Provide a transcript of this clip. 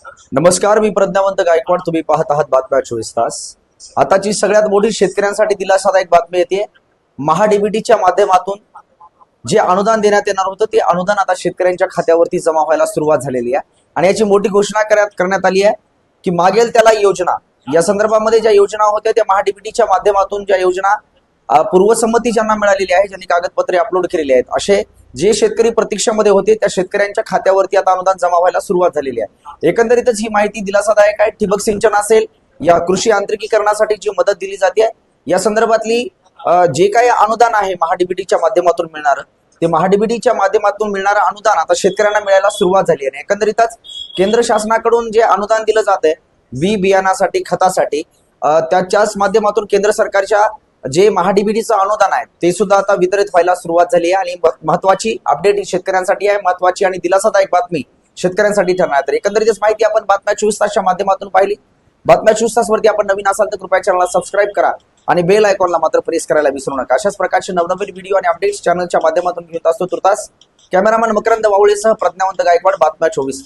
नमस्कार, मी प्रज्ञावंत गायकवाड. तुम्ही पाहत आहात बातम्या 24 तास. आताची सगळ्यात मोठी शेतकऱ्यांसाठी दिलासादायक बातमी येते. महाडीबीटीच्या माध्यमातून जे अनुदान देण्यात येणार होतं ते अनुदान आता शेतकऱ्यांच्या खात्यावरती जमा व्हायला सुरुवात झालेली आहे आणि याची मोठी घोषणा करण्यात आली आहे की मागेल त्याला योजना या संदर्भामध्ये ज्या योजना होत्या त्या महाडीबीटीच्या माध्यमातून ज्या योजना पूर्वसंमती ज्यांना मिळालेली आहे, ज्यांनी कागदपत्रे अपलोड केलेली आहेत, असे जे शेतकरी प्रतीक्षेमध्ये होते त्या शेतकऱ्यांच्या खात्यावरती आता अनुदान जमा व्हायला सुरुवात झालेली आहे. एकंदरीतच ही माहिती दिलासादायक आहे. ठिबक सिंचन असेल या कृषी यांत्रिकीकरणासाठी जी मदत दिली जाते या संदर्भातली जे काही अनुदान आहे महाडीबीटीच्या माध्यमातून मिळणार ते महाडीबीटीच्या माध्यमातून मिळणारं अनुदान आता शेतकऱ्यांना मिळायला सुरुवात झाली आहे. एकंदरीतच केंद्र शासनाकडून जे अनुदान दिलं जात आहे बी बियाणासाठी खतासाठी त्याच्याच माध्यमातून केंद्र सरकारच्या जे महाडीबीटीचं अनुदान आहे ते सुद्धा आता वितरित व्हायला सुरुवात झाली आहे आणि महत्वाची अपडेट ही शेतकऱ्यांसाठी आहे. महत्वाची आणि दिलासादायक बातमी शेतकऱ्यांसाठी ठरणार. तर एकंदरीतच माहिती आपण बातम्या 24 तासच्या माध्यमातून पाहिली. बातम्या 24 तास वरती आपण नवीन असाल तर कृपया चॅनलला सबस्क्राईब करा आणि बेल आयकॉनला मात्र प्रेस करायला विसरू नका. अशाच प्रकारचे नवनवीन व्हिडिओ आणि अपडेट्स चॅनलच्या माध्यमातून घेत असतो. तुर्तास कॅमेरामॅन मकरंद वावळेसह प्रज्ञावंत गायकवाड, बातम्या 24.